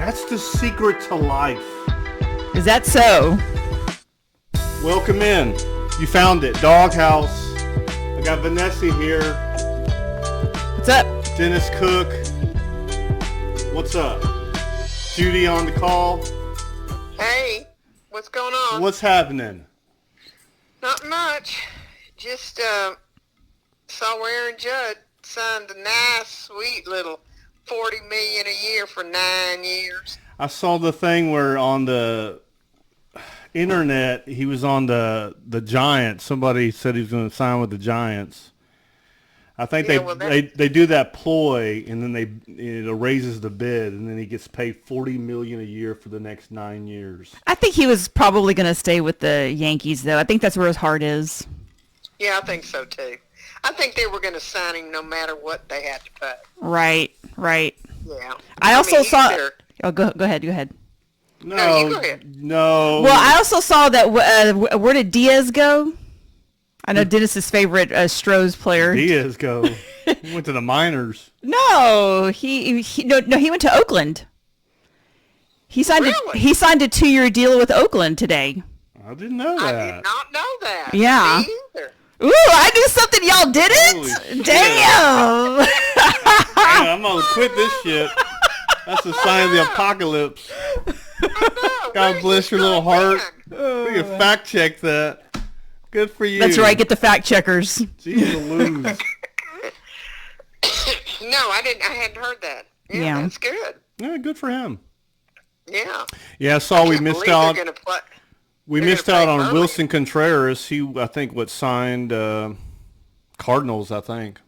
That's the secret to life. Is that so? Welcome in. You found it. Doghouse. I got Vanessa here. What's up? Dennis Cook. What's up? Judy on the call. Hey, what's going on? What's happening? Not much. Just saw where Aaron Judd signed a nice, sweet little $40 million a year for 9 years. I saw the thing where on the internet he was on the Giants. Somebody said he was going to sign with the Giants. I think they do that ploy, and then it raises the bid, and then he gets paid $40 million a year for the next 9 years. I think he was probably going to stay with the Yankees, though. I think that's where his heart is. Yeah, I think so too. I think they were going to sign him no matter what they had to pay. Right. Yeah. I also saw. Either. Oh, go ahead. No, you go ahead. No. Well, I also saw that. Where did Diaz go? I know Dennis's favorite Astros player. Diaz go. He went to the minors. No, he went to Oakland. He signed Really? He signed a 2-year deal with Oakland today. I didn't know that. I did not know that. Yeah. Me either. Ooh, I knew something y'all didn't. Holy shit. Damn. Man, I'm going to quit this shit. That's a sign of the apocalypse. I know. God Where's bless your this little going heart. back? We can fact check that. Good for you. That's right. Get the fact checkers. Jeez, lose. No, I didn't. I hadn't heard that. Yeah. That's good. Yeah, good for him. Yeah. Yeah, I saw we Can't missed believe out. they're gonna play. We they're missed gonna out play on Verlander. Wilson Contreras. He, I think, signed Cardinals. I think.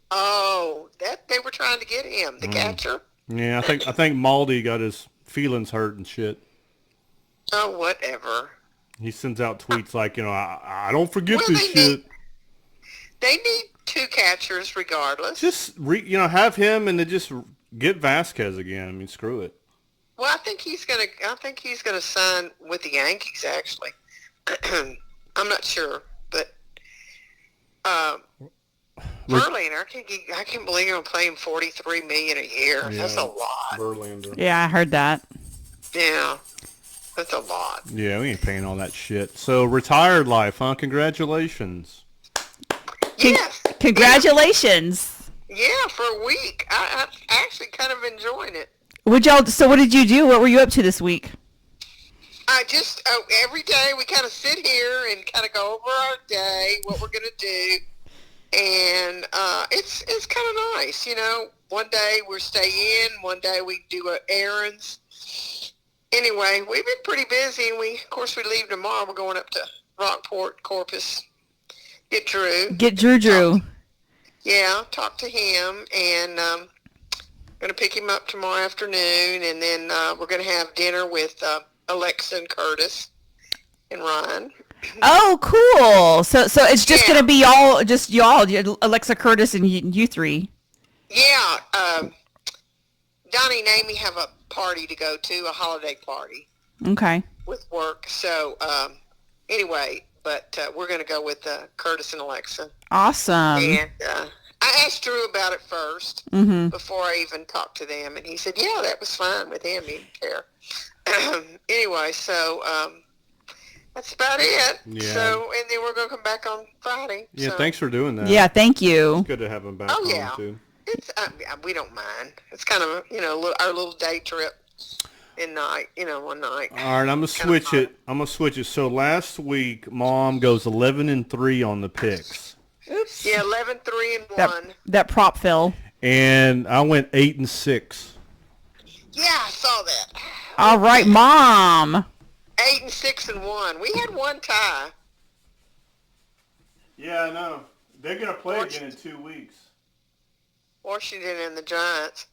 Oh, that they were trying to get him, the catcher. Yeah, I think Maldi got his feelings hurt and shit. Oh, whatever. He sends out tweets like, I don't forget Well, this shit. They need two catchers regardless. Just have him and then just get Vasquez again. I mean, screw it. Well, I think he's gonna sign with the Yankees. Actually, I'm not sure, but Verlander, I can't believe I'm paying $43 million a year. Yeah, That's a lot. Verlander. Yeah, I heard that. Yeah, that's a lot. Yeah, we ain't paying all that shit. So retired life, huh? Congratulations. Yes. Congratulations. Yeah, for a week. I'm actually kind of enjoying it. So what did you do? What were you up to this week? I just every day we kind of sit here and kind of go over our day, what we're gonna do, and it's kind of nice, One day we stay in, one day we do errands. Anyway, we've been pretty busy, and of course we leave tomorrow. We're going up to Rockport, Corpus, get Drew. Yeah, talk to him, and going to pick him up tomorrow afternoon, and then we're going to have dinner with Alexa and Curtis and Ryan. Oh, cool. So it's just Yeah. going to be y'all, Alexa, Curtis, and you three. Yeah, Donnie and Amy have a party to go to, a holiday party Okay. with work. So anyway, but we're going to go with Curtis and Alexa. Awesome. And I asked Drew about it first before I even talked to them, and he said, yeah, that was fine with him. He didn't care. Anyway, so that's about it. Yeah. So, and then we're going to come back on Friday. Yeah, so. thank for doing that. Yeah, thank you. It's good to have him back Oh, on, yeah. too. It's we don't mind. It's kind of, our little day trip in night, one night. All right, I'm going to switch it. So last week, Mom goes 11-3 on the picks. Oops. Yeah, 11-3-1. That prop fill. And I went 8-6. Yeah, I saw that. All right, Mom. 8-6-1. We had one tie. Yeah, I know. They're going to play again in 2 weeks. Washington and the Giants.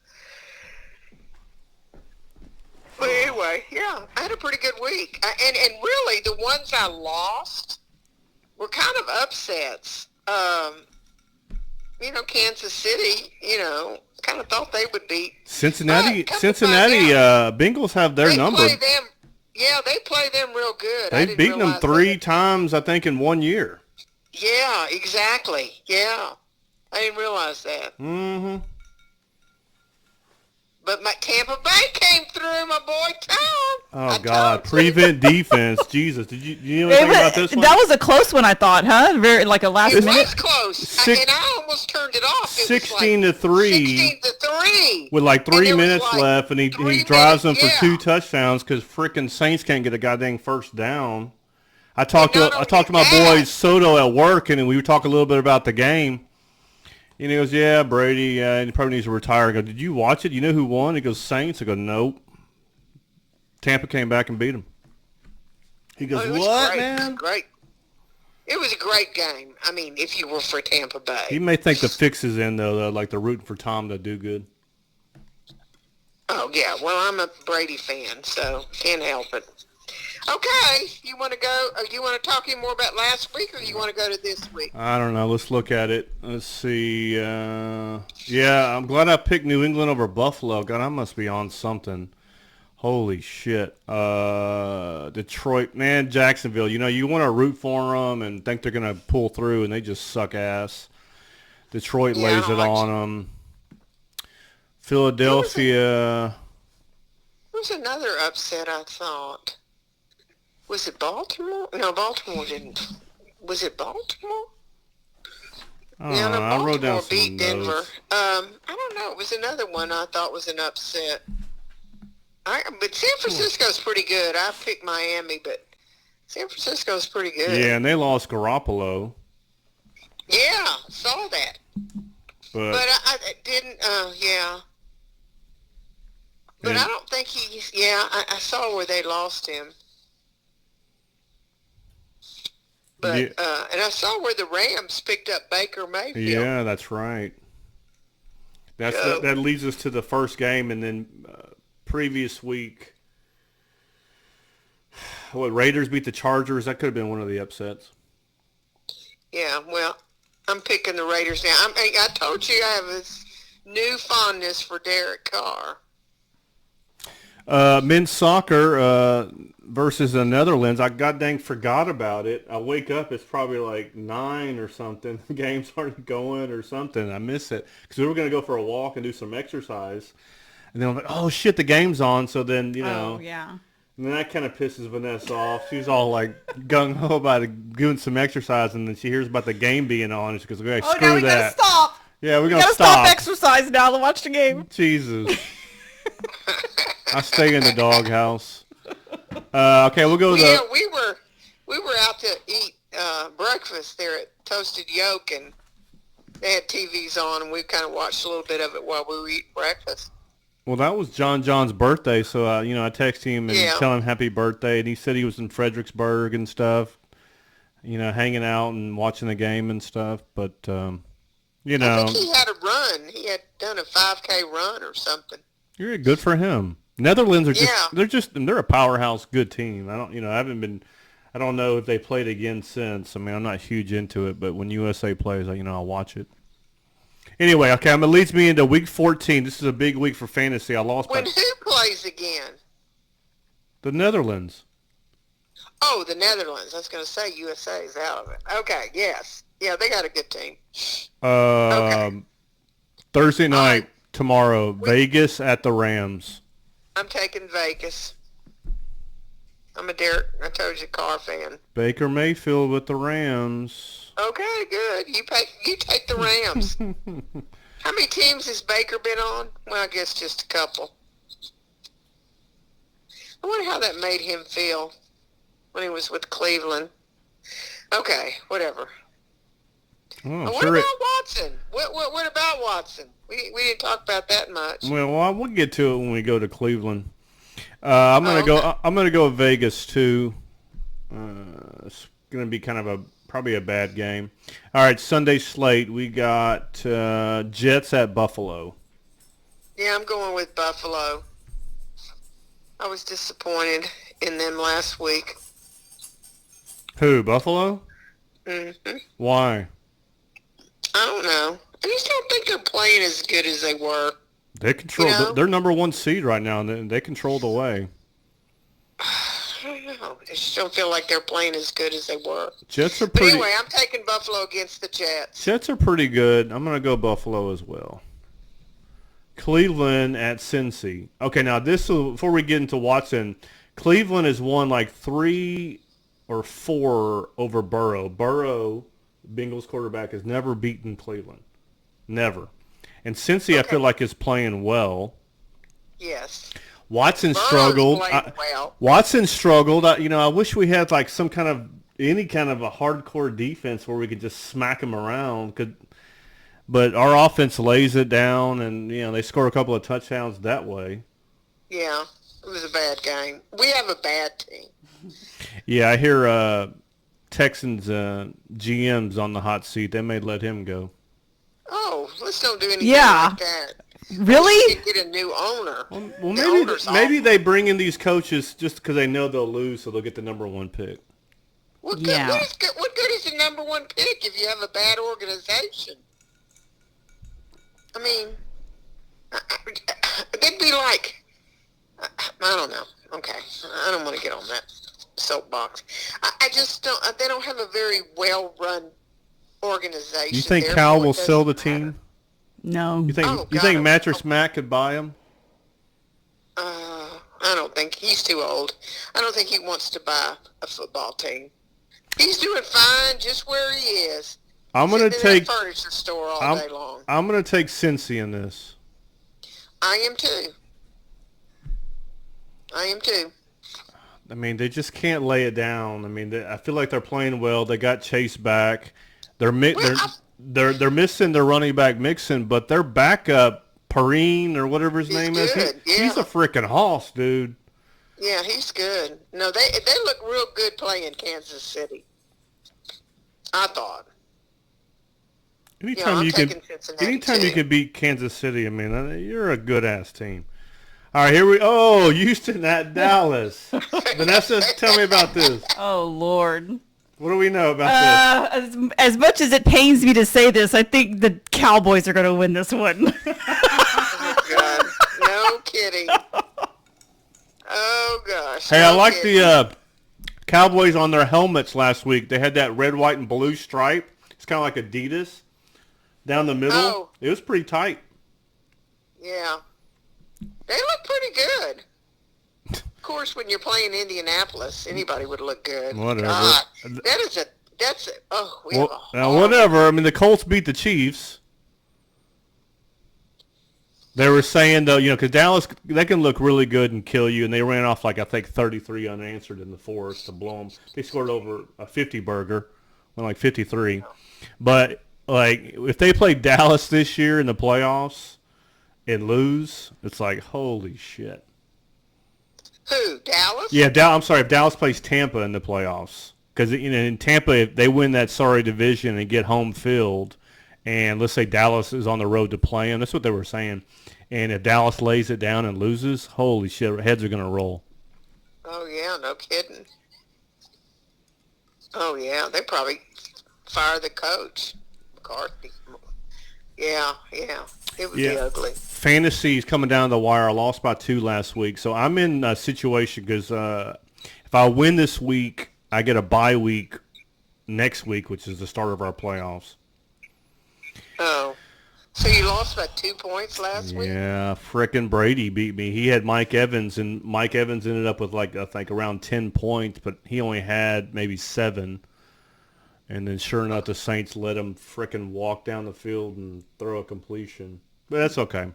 But anyway, yeah, I had a pretty good week. And really, the ones I lost were kind of upsets. Kansas City, kind of thought they would beat Cincinnati, Bengals Bengals have their number. They play them real good. They've beaten them 3 times, I think, in 1 year. Yeah, exactly. Yeah. I didn't realize that. Mm-hmm. But my Tampa Bay came through, my boy Tom. Oh God! Prevent defense. Jesus, did you know anything about this one? That was a close one, I thought, huh? Very like a last minute. It was close, and I almost turned it off. 16-3. 16-3. With like 3 minutes left, and he drives them for 2 touchdowns because frickin' Saints can't get a goddamn first down. I talked to my boy Soto at work, and we were talking a little bit about the game. And he goes, "Yeah, Brady, he probably needs to retire." I go, "Did you watch it? You know who won?" He goes, "Saints." I go, "Nope." Tampa came back and beat him. He goes, "What, man?" It was great. It was a great game. I mean, if you were for Tampa Bay. He may think the fix is in, though, like they're rooting for Tom to do good. Oh, yeah. Well, I'm a Brady fan, so can't help it. Okay. You want to go? You want to talk any more about last week, or you want to go to this week? I don't know. Let's look at it. Let's see. Yeah, I'm glad I picked New England over Buffalo. God, I must be on something. Holy shit. Detroit, man, Jacksonville. You know, you want to root for them and think they're going to pull through, and they just suck ass. Detroit lays it on them. Philadelphia. There was another upset, I thought. Was it Baltimore? No, Baltimore didn't. Was it Baltimore? Yeah, no, I wrote down some beat Denver. notes. I don't know. It was another one I thought was an upset. But San Francisco's pretty good. I picked Miami, but San Francisco's pretty good. Yeah, and they lost Garoppolo. Yeah, saw that. But I didn't, yeah. But I don't think I saw where they lost him. But and I saw where the Rams picked up Baker Mayfield. Yeah, that's right. That leads us to the first game, and then previous week, Raiders beat the Chargers. That could have been one of the upsets. Yeah, well, I'm picking the Raiders now. I told you I have this new fondness for Derek Carr. Men's soccer versus the Netherlands. I god dang forgot about it. I wake up, it's probably like 9 or something. The game's already going or something. I miss it because we were going to go for a walk and do some exercise. And then I'm like, oh, shit, the game's on. So then, you know. Oh, yeah. And then that kind of pisses Vanessa off. She's all like gung-ho about doing some exercise, and then she hears about the game being on, and she goes, okay, screw now we that. gotta stop. Yeah, we gotta stop exercise now to watch the game. Jesus. I stay in the doghouse. Okay, we'll go to Yeah, we were out to eat breakfast there at Toasted Yolk, and they had TVs on, and we kind of watched a little bit of it while we were eating breakfast. Well, that was John's birthday, so I texted him and tell him happy birthday, and he said he was in Fredericksburg and stuff, hanging out and watching the game and stuff. But I think he had a run. He had done a 5K run or something. You're good for him. Netherlands are they're a powerhouse, good team. I don't know if they played again since. I mean, I'm not huge into it, but when USA plays, I'll watch it. Anyway, okay, it leads me into week 14. This is a big week for fantasy. I lost. Who plays again? The Netherlands. Oh, the Netherlands. I was going to say USA is out of it. Okay, yes. Yeah, they got a good team. Thursday night, tomorrow, Vegas at the Rams. I'm taking Vegas. I told you, Carr fan. Baker Mayfield with the Rams. Okay, good. You take the Rams. How many teams has Baker been on? Well, I guess just a couple. I wonder how that made him feel when he was with Cleveland. Okay, whatever. Oh, what about Watson? What about Watson? We didn't talk about that much. Well, we'll get to it when we go to Cleveland. I'm gonna go with Vegas too. It's gonna be kind of probably a bad game. All right, Sunday slate. We got Jets at Buffalo. Yeah, I'm going with Buffalo. I was disappointed in them last week. Who, Buffalo? Mm-hmm. Why? I don't know. I just don't think they're playing as good as they were. They control. They're number 1 seed right now, and they control the way. I don't know. I just don't feel like they're playing as good as they were. Jets are pretty. But anyway, I'm taking Buffalo against the Jets. Jets are pretty good. I'm going to go Buffalo as well. Cleveland at Cincy. Okay, now before we get into Watson, Cleveland has won like 3 or 4 over Burrow. Burrow, Bengals quarterback, has never beaten Cleveland. Never. And Cincy, I feel like, is playing well. Yes. Watson Burrow's struggled. playing well. Watson struggled. I wish we had like any kind of a hardcore defense where we could just smack them around. But our offense lays it down, and they score a couple of touchdowns that way. Yeah, it was a bad game. We have a bad team. Yeah, I hear Texans GM's on the hot seat. They may let him go. Oh, let's don't do anything Yeah. like that. Really? We should get a new owner. Well, maybe they bring in these coaches just because they know they'll lose, so they'll get the number 1 pick. What Yeah. what good is the number 1 pick if you have a bad organization? I mean, they'd be like, I don't know. Okay, I don't want to get on that soapbox. I just don't. They don't have a very well-run organization. You think Therefore, Cal it will doesn't sell the matter. team? No. You think Oh, you think God. Mattress Mac could buy him? I don't think he's too old. I don't think he wants to buy a football team. He's doing fine just where he is. I'm gonna Sitting in take. that furniture store all day long. I'm gonna take Cincy in this. I am too. I mean, they just can't lay it down. I mean, I feel like they're playing well. They got Chase back. They're missing their running back Mixon, but their backup Perrine or whatever his name is, good, yeah. he's a freaking hoss, dude. Yeah, he's good. No, they look real good playing Kansas City. I thought. Anytime I'm you taking Cincinnati, anytime you too. can beat Kansas City, I mean, you're a good ass team. All right, Houston at Dallas. Vanessa, tell me about this. Oh, Lord. What do we know about As much as it pains me to say this, I think the Cowboys are going to win this one. Oh, God. No kidding. Oh, gosh. this? Hey, I like kidding. the Cowboys on their helmets last week. They had that red, white, and blue stripe. It's kind of like Adidas down the middle. Oh. It was pretty tight. Yeah. They look pretty good. Of course, when you're playing Indianapolis, anybody would look good. Whatever. God, we have a Whatever. I mean, the Colts beat the Chiefs. They were saying, though, because Dallas, they can look really good and kill you, and they ran off, like, I think 33 unanswered in the fourth to blow them. They scored over a 50-burger, went like 53. But, like, if they play Dallas this year in the playoffs and lose, it's like, holy shit. Who, Dallas? Yeah, I'm sorry, if Dallas plays Tampa in the playoffs. Because, in Tampa, if they win that sorry division and get home field, and let's say Dallas is on the road to play them, that's what they were saying. And if Dallas lays it down and loses, holy shit, heads are going to roll. Oh, yeah, no kidding. Oh, yeah, they probably fire the coach, McCarthy. Yeah, it would be ugly. Fantasy's coming down the wire. I lost by 2 last week. So I'm in a situation because if I win this week, I get a bye week next week, which is the start of our playoffs. Oh. So you lost by 2 points last week? Yeah, frickin' Brady beat me. He had Mike Evans, and Mike Evans ended up with, like, I think around 10 points, but he only had maybe 7. And then sure enough, the Saints let him frickin' walk down the field and throw a completion. But that's okay.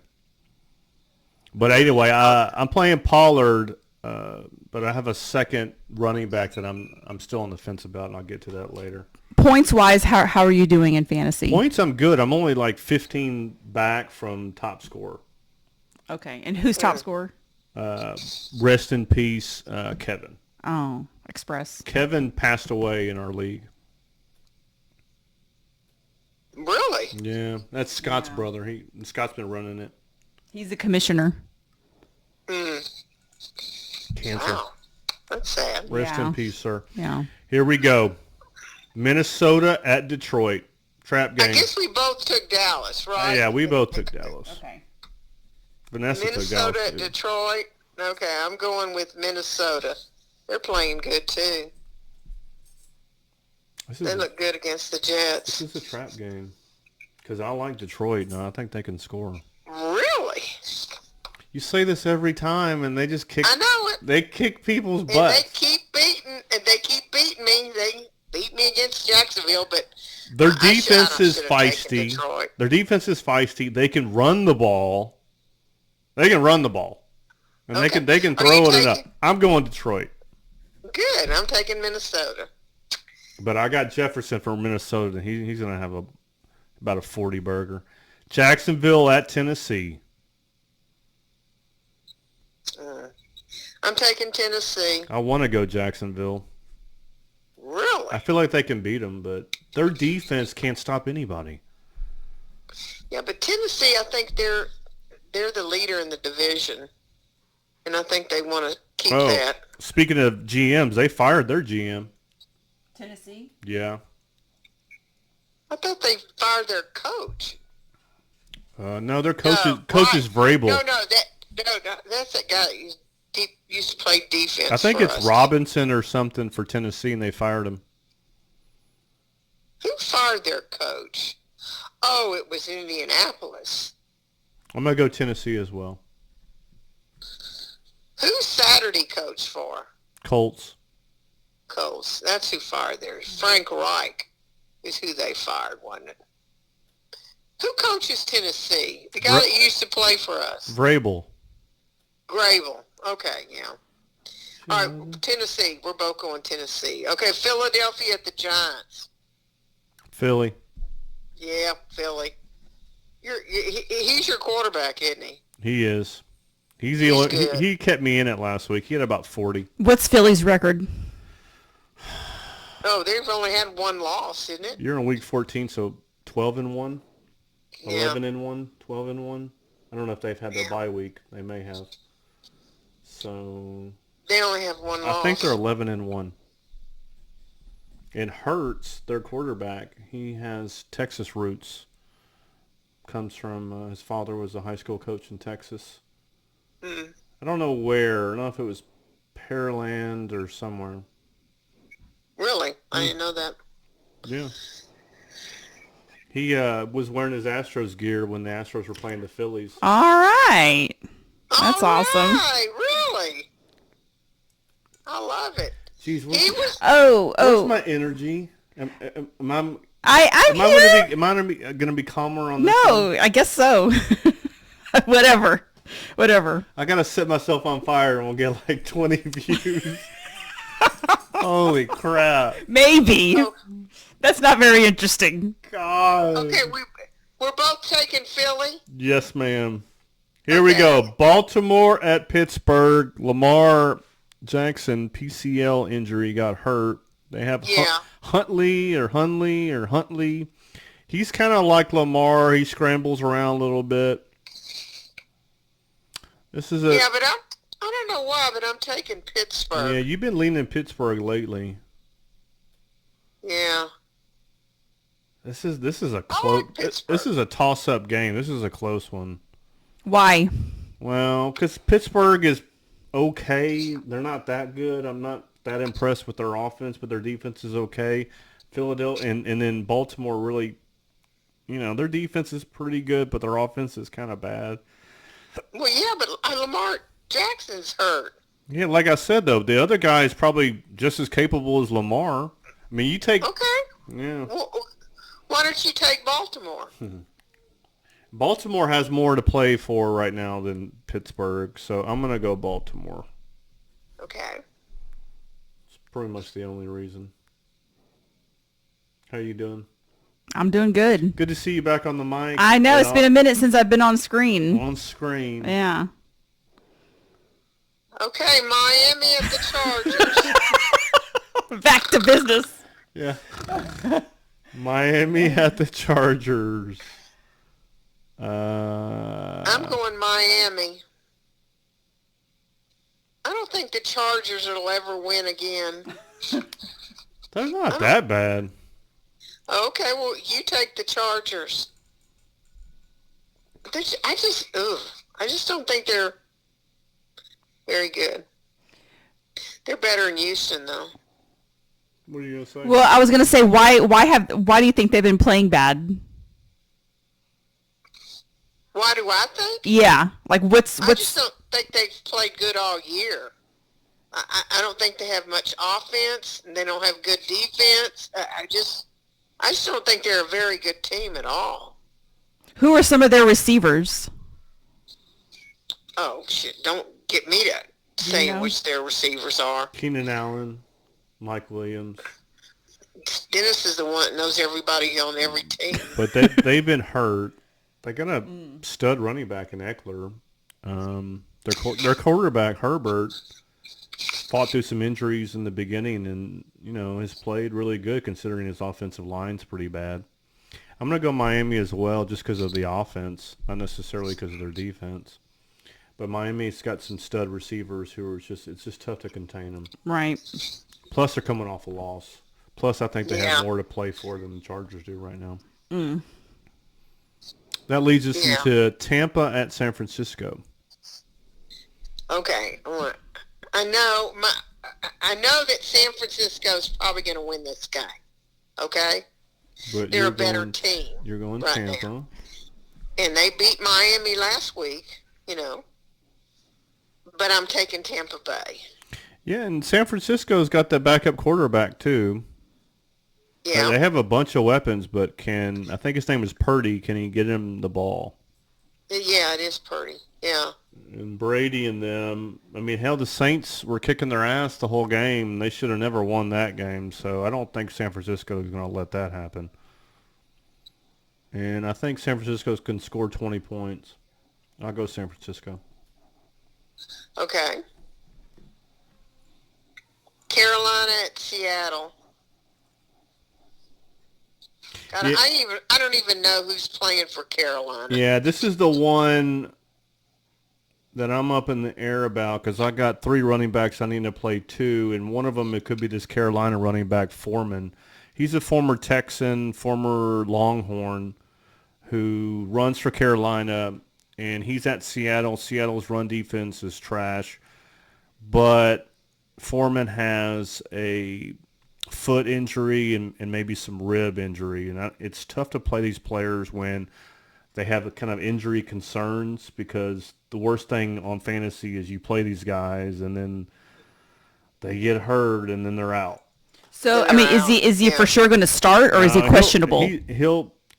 But anyway, I'm playing Pollard, but I have a second running back that I'm still on the fence about, and I'll get to that later. Points-wise, how are you doing in fantasy? Points, I'm good. I'm only like 15 back from top scorer. Okay, and who's top scorer? Rest in peace, Kevin. Oh, Express. Kevin passed away in our league. Really? Yeah, that's Scott's brother. Scott's been running it. He's the commissioner. Cancer. Wow. That's sad. Rest Yeah. in peace, sir. Yeah. Here we go. Minnesota at Detroit. Trap game. I guess we both took Dallas, right? Yeah, we both took Dallas. Okay. Vanessa took Minnesota Dallas. at Detroit. Okay, I'm going with Minnesota. They're playing good, too. They look good against the Jets. This is a trap game. Because I like Detroit. No, I think they can score. Really? You say this every time, and they just kick. I know it. They kick people's And butts. they keep beating me. They beat me against Jacksonville, but Their defense is should have taken feisty. Detroit. Their defense is feisty. They can run the ball. And Okay. they can Are throw you it enough. taking- I'm going Detroit. Good. I'm taking Minnesota. But I got Jefferson from Minnesota. He's going to have about a 40 burger. Jacksonville at Tennessee. I'm taking Tennessee. I want to go Jacksonville. Really? I feel like they can beat them, but their defense can't stop anybody. Yeah, but Tennessee, I think they're the leader in the division, and I think they want to keep that. Speaking of GMs, they fired their GM. Tennessee? Yeah. I thought they fired their coach. No, their coach is Right. Vrabel. No, that's that guy that used to play defense. I think for it's us. Robinson or something for Tennessee, and they fired him. Who fired their coach? Oh, it was Indianapolis. I'm going to go Tennessee as well. Who's Saturday coach for? Colts. Coles. That's who fired theirs. Frank Reich is who they fired, wasn't it? Who coaches Tennessee? The guy that used to play for us. Vrabel. Grable. Okay, yeah. All right, Tennessee. We're both going Tennessee. Okay, Philadelphia at the Giants. Philly. Yeah, Philly. He's your quarterback, isn't he? He is. He's good. He kept me in it last week. He had about 40. What's Philly's record? Oh, they've only had one loss, isn't it? You're in week 14, so 12-1, Yeah. 11-1, 12-1. I don't know if they've had their Yeah. bye week. They may have. So They only have one loss. I think they're 11-1. And Hurts, their quarterback, he has Texas roots. Comes from his father was a high school coach in Texas. Mm. I don't know where. I don't know if it was Pearland or somewhere. Really? I didn't know that. Yeah. He was wearing his Astros gear when the Astros were playing the Phillies. All right. That's All awesome. right, really? I love it. Jeez, He was. where's my energy? Am I'm I here. going to be calmer on this No, one? I guess so. Whatever. I got to set myself on fire and we'll get like 20 views. Holy crap. Maybe. Oh, That's not very interesting. God. okay, we're both taking Philly. Yes, ma'am. Here we go. Baltimore at Pittsburgh. Lamar Jackson, PCL injury, got hurt. They have Yeah. Huntley. He's kind of like Lamar. He scrambles around a little bit. This is Yeah, but I don't know why, but I'm taking Pittsburgh. Yeah, you've been leaning Pittsburgh lately. Yeah. This is a I close. like Pittsburgh. This is a toss-up game. This is a close one. Why? Well, because Pittsburgh is okay. They're not that good. I'm not that impressed with their offense, but their defense is okay. Philadelphia and then Baltimore really, their defense is pretty good, but their offense is kind of bad. Well, yeah, but Lamar Jackson's hurt. Yeah, like I said, though, the other guy is probably just as capable as Lamar. I mean, you take... Okay. Yeah. Well, why don't you take Baltimore? Baltimore has more to play for right now than Pittsburgh, so I'm going to go Baltimore. Okay. It's pretty much the only reason. How you doing? I'm doing good. Good to see you back on the mic. I know. It's been a minute since I've been on screen. On screen. Yeah. Okay, Miami at the Chargers. Back to business. Yeah. Miami at the Chargers. I'm going Miami. I don't think the Chargers will ever win again. They're not that bad. Okay, well, you take the Chargers. I just don't think they're very good. They're better in Houston, though. What are you going to say? Well, I was gonna say why do you think they've been playing bad? Why do I think? Yeah, like what's I just don't think they've played good all year. I don't think they have much offense, and they don't have good defense. I just don't think they're a very good team at all. who are some of their receivers? Oh, shit. Don't get me to saying which their receivers are. Keenan Allen, Mike Williams. Dennis is the one that knows everybody on every team. But they've been hurt. They got a stud running back in Eckler. Their quarterback, Herbert, fought through some injuries in the beginning and, has played really good considering his offensive line's pretty bad. I'm going to go Miami as well just because of the offense, not necessarily because of their defense. But Miami's got some stud receivers who are it's just tough to contain them. Right. Plus, they're coming off a loss. Plus, I think they have more to play for than the Chargers do right now. That leads us into Tampa at San Francisco. Okay. I know that San Francisco's probably going to win this game. Okay? But they're a better team. You're going right Tampa. Now. And they beat Miami last week, But I'm taking Tampa Bay. Yeah, and San Francisco's got that backup quarterback, too. Yeah. They have a bunch of weapons, but I think his name is Purdy, can he get him the ball? Yeah, it is Purdy. Yeah. And Brady and them, hell, the Saints were kicking their ass the whole game. They should have never won that game, so I don't think San Francisco is going to let that happen. And I think San Francisco can score 20 points. I'll go San Francisco. Okay. Carolina at Seattle. I don't even know who's playing for Carolina. Yeah, this is the one that I'm up in the air about because I got 3 running backs I need to play 2, and one of them it could be this Carolina running back Foreman. He's a former Texan, former Longhorn who runs for Carolina, and he's at Seattle. Seattle's run defense is trash, but Foreman has a foot injury and maybe some rib injury, and it's tough to play these players when they have a kind of injury concerns because the worst thing on fantasy is you play these guys and then they get hurt and then they're out. So is he for sure going to start or is he questionable?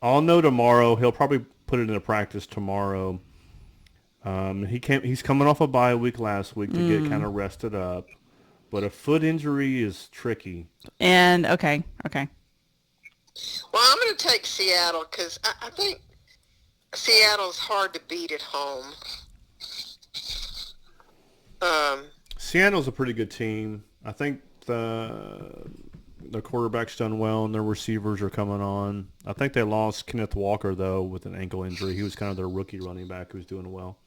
I'll know tomorrow. He'll probably put it into practice tomorrow. He's coming off a bye week last week to get kind of rested up. But a foot injury is tricky. And, okay. Well, I'm going to take Seattle because I think Seattle's hard to beat at home. Seattle's a pretty good team. I think the quarterback's done well and their receivers are coming on. I think they lost Kenneth Walker, though, with an ankle injury. He was kind of their rookie running back who was doing well.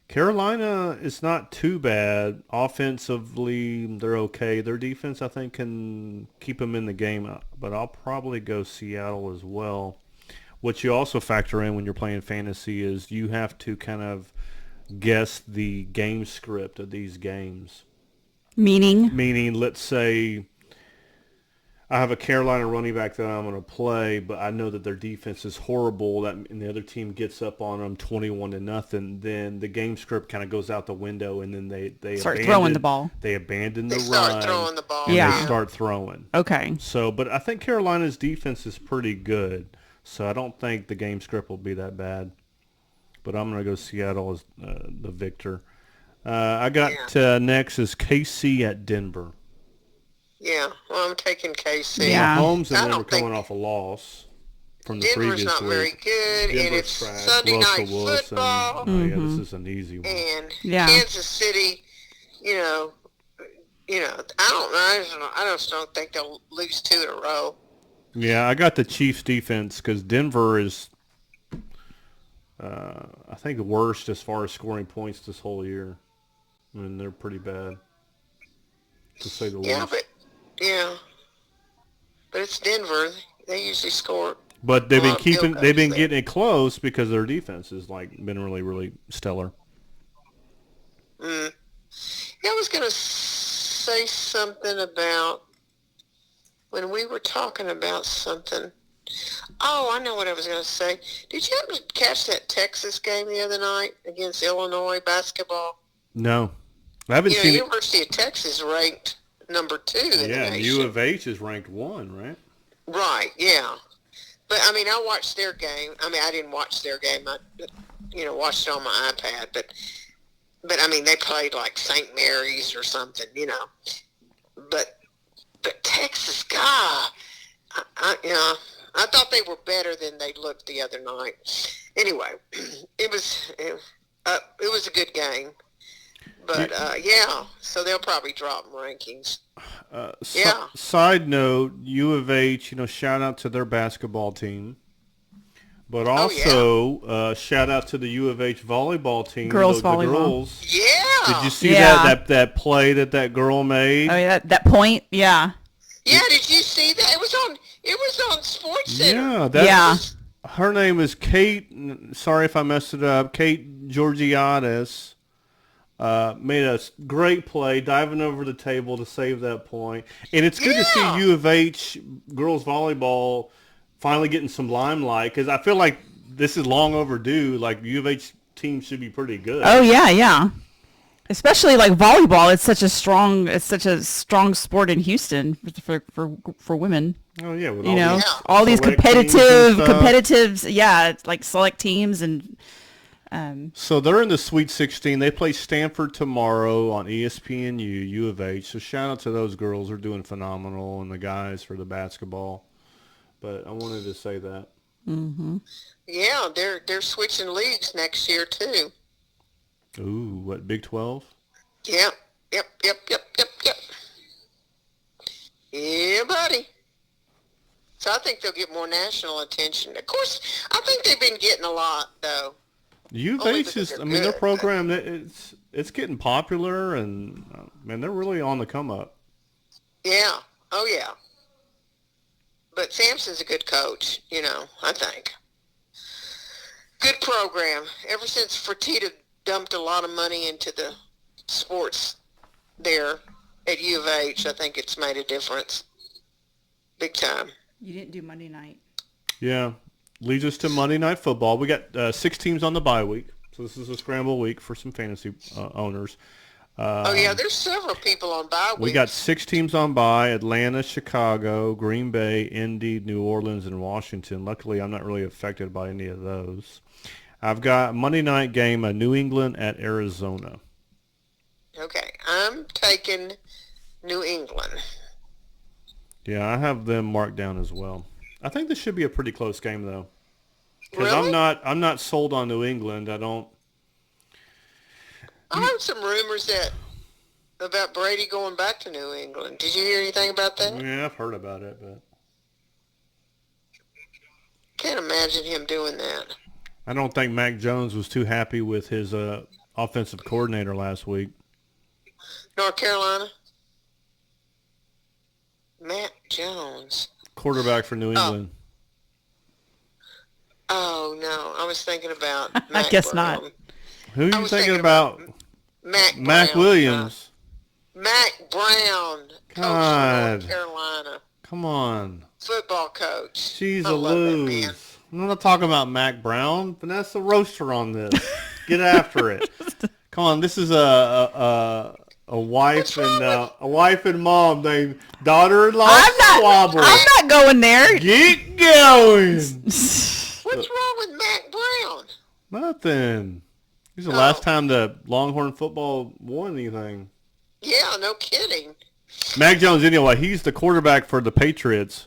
Carolina is not too bad. Offensively, they're okay. Their defense, I think, can keep them in the game. But I'll probably go Seattle as well. What you also factor in when you're playing fantasy is you have to kind of guess the game script of these games. Meaning, let's say I have a Carolina running back that I'm going to play, but I know that their defense is horrible, and the other team gets up on them 21-0. Then the game script kind of goes out the window, and then they start throwing the ball. They abandon the run. They start throwing the ball. And they start throwing. Okay. So, but I think Carolina's defense is pretty good, so I don't think the game script will be that bad. But I'm going to go Seattle as the victor. I got next is KC at Denver. Yeah, well, I'm taking KC. Yeah. Mahomes and them are coming off a loss from the Denver's previous not week. very good, Denver's and it's trash. Sunday Russell night Wilson. football. Oh, yeah, this is an easy one. And Kansas City, I just don't think they'll lose 2 in a row. Yeah, I got the Chiefs defense because Denver is, I think, the worst as far as scoring points this whole year. They're pretty bad, to say the least. But it's Denver. They usually score. But they've been getting it close because their defense has been really, really stellar. I was going to say something about when we were talking about something. Oh, I know what I was going to say. Did you happen to catch that Texas game the other night against Illinois basketball? No. I haven't seen it. University of Texas ranked number 2 in the Yeah, and nation. U of H is ranked 1, right? Right, yeah. But, I mean, I watched their game. I mean, I didn't watch their game. I, watched it on my iPad. But I mean, they played like St. Mary's or something, But Texas, God, I thought they were better than they looked the other night. Anyway, it was a good game. But, so they'll probably drop in rankings. Side note, U of H, shout out to their basketball team. But also, shout out to the U of H volleyball team. Girls the volleyball. Girls. Yeah. Did you see that play that girl made? Oh, yeah, that point, yeah. Yeah, did you see that? It was on Sports Center. Yeah, her name is Kate. Sorry if I messed it up. Kate Georgiades made a great play, diving over the table to save that point. And it's good to see U of H girls volleyball finally getting some limelight, because I feel like this is long overdue. Like, U of H team should be pretty good. Oh yeah. Especially like volleyball, it's such a strong sport in Houston for women. Oh yeah, with all these competitives, like select teams and. So they're in the Sweet 16. They play Stanford tomorrow on ESPNU, U of H. So shout out to those girls. They're doing phenomenal, and the guys for the basketball. But I wanted to say that. Mm-hmm. Yeah, they're switching leagues next year too. Ooh, what, Big 12? Yep. Yeah, buddy. So I think they'll get more national attention. Of course, I think they've been getting a lot though. U of H is, their program, it's getting popular, and man, they're really on the come up. Yeah. Oh yeah. But Sampson's a good coach, I think. Good program. Ever since Fertitta dumped a lot of money into the sports there at U of H, I think it's made a difference. Big time. You didn't do Monday night. Yeah. Leads us to Monday Night Football. We got 6 teams on the bye week, so this is a scramble week for some fantasy owners. There's several people on bye weeks. We got 6 teams on bye: Atlanta, Chicago, Green Bay, Indy, New Orleans, and Washington. Luckily, I'm not really affected by any of those. I've got Monday night game, New England at Arizona. Okay, I'm taking New England. Yeah, I have them marked down as well. I think this should be a pretty close game, though. Because really? I'm not sold on New England. I heard some rumors about Brady going back to New England. Did you hear anything about that? Yeah, I've heard about it, but can't imagine him doing that. I don't think Mac Jones was too happy with his offensive coordinator last week. North Carolina? Mac Jones. Quarterback for New England. Oh no, I was thinking about I guess Brown. Not. Who are you thinking about? Mac Williams. Mac Brown. God. North Carolina. Come on. Football coach. She's a lose. I'm not talking about Mac Brown. Vanessa, roast her on this. Get after it. Come on, this is a wife and mom named daughter-in-law Swabble. I'm not going there. Get going. What's wrong with Mac Brown? Nothing. This is the last time the Longhorn football won anything. Yeah, no kidding. Mac Jones, anyway, he's the quarterback for the Patriots.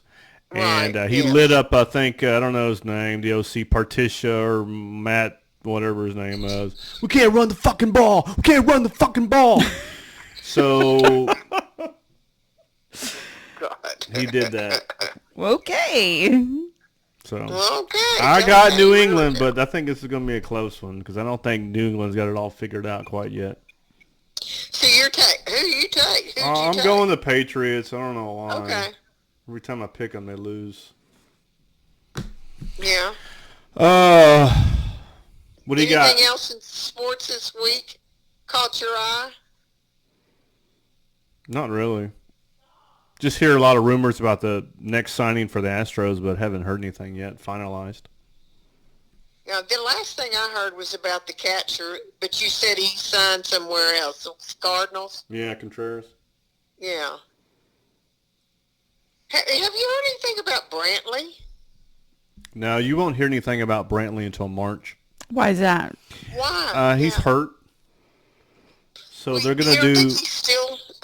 And he lit up, I think, I don't know his name, the OC Partitia or Matt, whatever his name is. We can't run the fucking ball. We can't run the fucking ball. So God. He did that. Okay. So okay. I got New England, but I think this is going to be a close one because I don't think New England's got it all figured out quite yet. So who you take? I'm going the Patriots. I don't know why. Okay. Every time I pick them, they lose. Yeah. What do you got? Anything else in sports this week caught your eye? Not really. just hear a lot of rumors about the next signing for the Astros, but haven't heard anything yet finalized. Now, the last thing I heard was about the catcher, but you said he signed somewhere else. The Cardinals? Yeah, Contreras. Yeah. Have you heard anything about Brantley? No, you won't hear anything about Brantley until March. Why is that? Why? He's hurt. So they're going to do...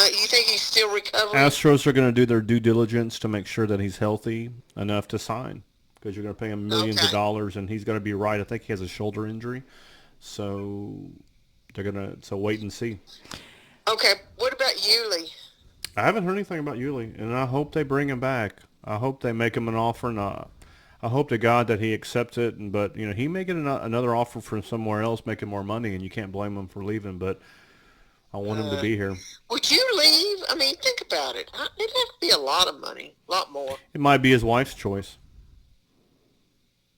You think he's still recovering? Astros are going to do their due diligence to make sure that he's healthy enough to sign, because you're going to pay him millions of dollars, and he's going to be right. I think he has a shoulder injury. So they're going to wait and see. Okay. What about Yuli? I haven't heard anything about Yuli, and I hope they bring him back. I hope they make him an offer, and I hope to God that he accepts it. But, he may get another offer from somewhere else making more money, and you can't blame him for leaving. But I want him to be here. Would you leave? I mean, think about it. It'd have to be a lot of money, a lot more. It might be his wife's choice.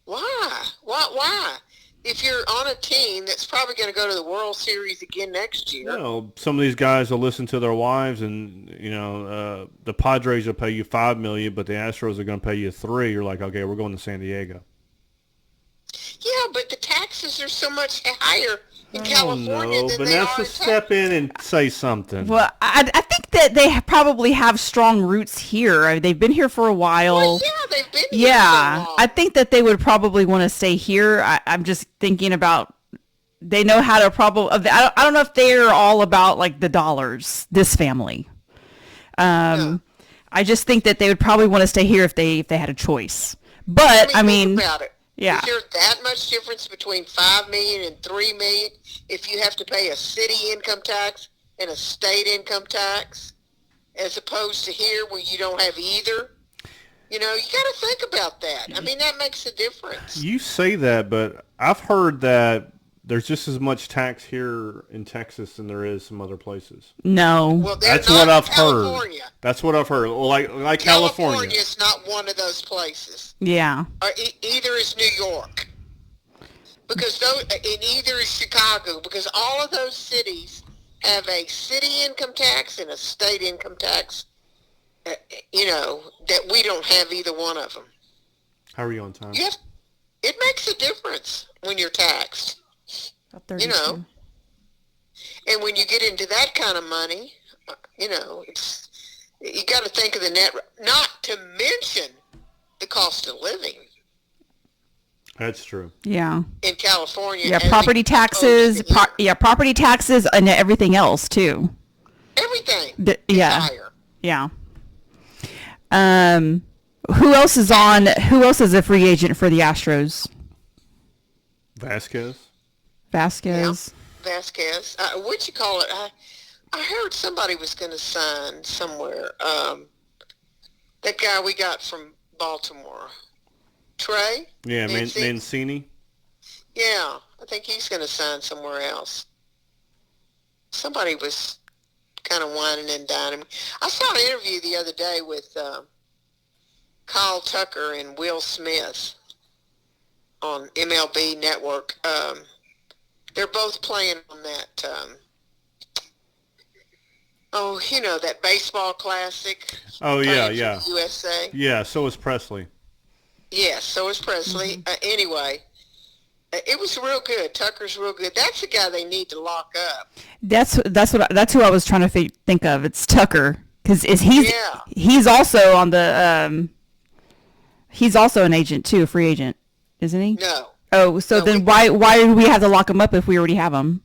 Why? Why? If you're on a team that's probably going to go to the World Series again next year. Well, some of these guys will listen to their wives, and the Padres will pay you $5 million, but the Astros are going to pay you $3 million. You're like, okay, we're going to San Diego. Yeah, but the taxes are so much higher in California than Vanessa, they are in step in and say something. Well, I think that they probably have strong roots here. They've been here for a while. Well, yeah, they've been here Yeah, so long. I think that they would probably want to stay here. I'm just thinking about, they know how to I don't know if they're all about like the dollars, this family. I just think that they would probably want to stay here if they had a choice. But I mean, think about it. Yeah. Is there that much difference between $5 million and $3 million if you have to pay a city income tax and a state income tax, as opposed to here where you don't have either? You got to think about that. I mean, that makes a difference. You say that, but I've heard that there's just as much tax here in Texas than there is some other places. no. Well, That's not what in I've California. heard. That's what I've heard. Well, like California. California's not one of those places. Yeah. Or either is New York. Because and either is Chicago. Because all of those cities have a city income tax and a state income tax, that we don't have either one of them. How are you on time? It makes a difference when you're taxed. About 32. And when you get into that kind of money, it's, you got to think of the net, not to mention the cost of living. That's true. Yeah. In California. Yeah, property taxes, property taxes and everything else too. Everything. Yeah. Higher. Yeah. Who else is a free agent for the Astros? Vasquez. Yeah, Vasquez. What you call it? I heard somebody was going to sign somewhere. That guy we got from Baltimore. Trey? Yeah, Mancini. Yeah, I think he's going to sign somewhere else. Somebody was kind of whining and dining. I saw an interview the other day with Kyle Tucker and Will Smith on MLB Network. They're both playing on that, that baseball classic. Oh, yeah. USA. Yeah, so is Presley. Yes, so is Presley. Mm-hmm. Anyway, it was real good. Tucker's real good. That's the guy they need to lock up. That's who I was trying to think of. It's Tucker, because he's also on the he's also an agent too, a free agent, isn't he? No. Oh, so then why do we have to lock him up if we already have him?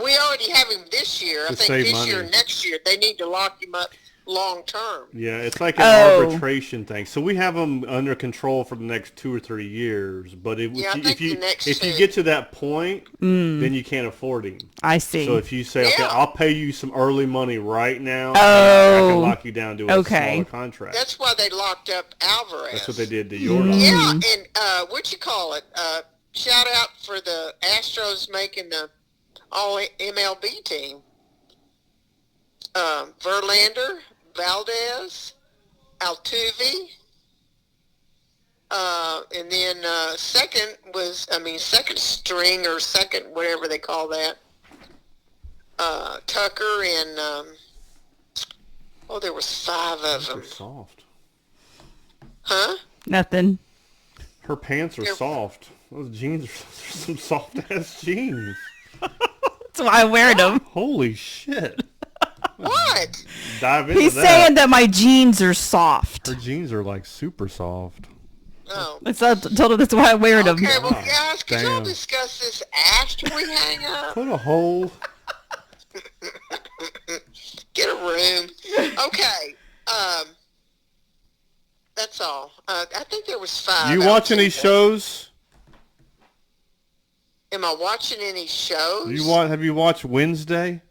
We already have him this year. I think this money. year, next year, they need to lock him up long term. Yeah, it's like an arbitration thing. So we have them under control for the next 2 or 3 years. But if you get to that point, then you can't afford him. I see. So if you say, okay, I'll pay you some early money right now, I can lock you down to a smaller contract. That's why they locked up Alvarez. That's what they did to Jordan. Yeah, and what you call it? Shout out for the Astros making the all MLB team. Verlander, Valdez, Altuve, and then second string or second, whatever they call that, Tucker and Oh, there was 5 of them. They're soft. Huh? Nothing. Her pants are soft. Those jeans are some soft-ass jeans. That's why I'm wearing them. Holy shit. What? Dive into He's that. saying that my jeans are soft. Her jeans are like super soft. Oh. I told her that's why I'm wearing them. Okay, well, guys, could y'all Damn. discuss this after we hang up? Put a hole. Get a room. Okay. That's all. I think there was 5. You watch any shows? Am I watching any shows? Have you watched Wednesday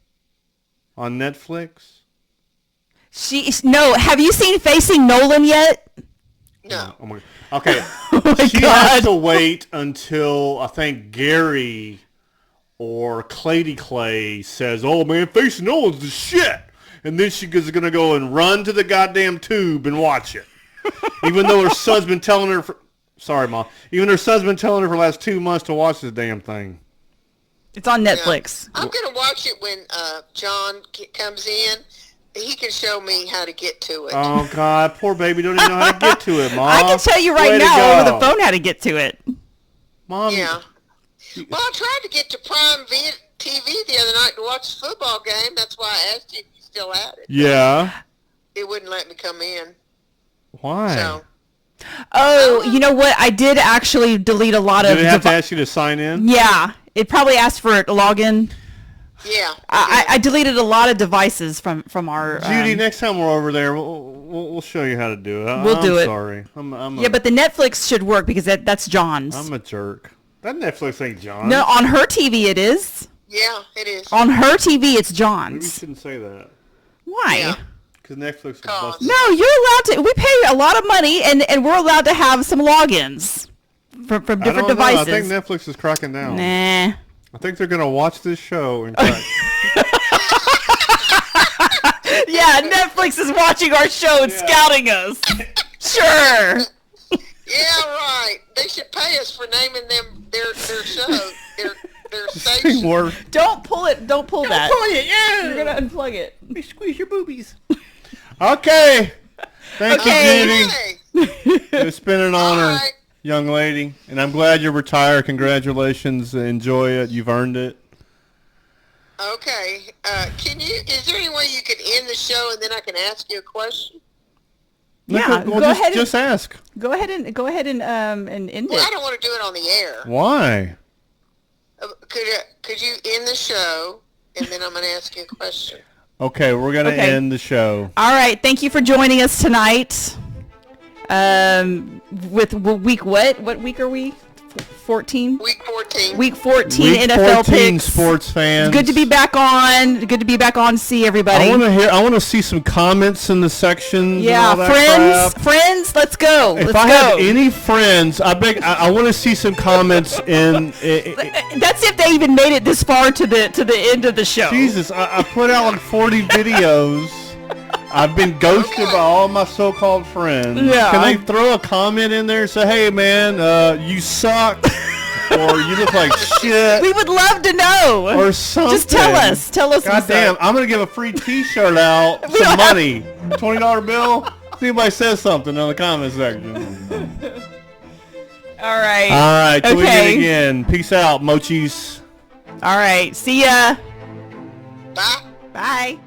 on Netflix? No. Have you seen Facing Nolan yet? No. Oh my, okay. Oh my She God. has to wait until I think Gary or Clady Clay says, "Oh man, Facing Nolan's the shit," and then she is gonna go and run to the goddamn tube and watch it, even though her son's been telling her. Sorry, Mom. Even her son's been telling her for the last 2 months to watch this damn thing. It's on Netflix. I'm going to watch it when John comes in. He can show me how to get to it. Oh God, poor baby don't even know how to get to it, Mom. I can tell you right Way to now over go. the phone how to get to it. Mom. Yeah. Well, I tried to get to Prime TV the other night to watch the football game. That's why I asked you if you still had it. Yeah. It wouldn't let me come in. Why? So, Oh, you know what? I did actually delete a lot of. Did it have to ask you to sign in? Yeah, it probably asked for a login. yeah. I deleted a lot of devices from our. Judy, next time we're over there, we'll show you how to do it. We'll do it. Sorry. I'm Yeah, but the Netflix should work because that's John's. I'm a jerk. That Netflix ain't John. No, on her TV it is. Yeah, it is. On her TV it's Maybe we John's. shouldn't say that. Why? Yeah. Because Netflix is Cause- busted. No, you're allowed to. We pay a lot of money, and we're allowed to have some logins from I different don't devices. know. I think Netflix is cracking down. Nah. I think they're going to watch this show and crack. Yeah, Netflix is watching our show and scouting us. Sure. Yeah, right. They should pay us for naming them their show, their station. Work. Don't pull it. Don't pull that. Pull it, yeah. You're gonna unplug it. Squeeze your boobies. Okay. Thank you, Judy. Okay. It's been an honor, All right. young lady. And I'm glad you're retired. Congratulations. Enjoy it. You've earned it. Okay. Is there any way you could end the show and then I can ask you a question? Yeah, Well, go ahead. Just ask. Go ahead and end Well, I it. don't want to do it on the air. Why? Could you end the show and then I'm going to ask you a question? Okay, we're going to Okay. end the show. All right. Thank you for joining us tonight. With week what? What week are we? 14. Week 14. Week 14 Week NFL 14, picks. sports fans. Good to be back on. Good to be back on. See everybody. I want to see some comments in the sections. Yeah, and all that crap. friends, let's go. If Let's I go. have any friends, I want to see some comments in. That's if they even made it this far to the end of the show. Jesus, I put out like 40 videos. I've been ghosted by all my so-called friends. Yeah. Can they throw a comment in there and say, "Hey, man, you suck," or "You look like shit," We would love to know. or something? Just tell us. Tell us. God some damn, stuff. I'm gonna give a free T-shirt out, We don't some have- money, $20 bill. See if anybody says something in the comment section. All right. All right, till we meet Okay. again. Peace out, mochis. All right. See ya. Bye. Bye.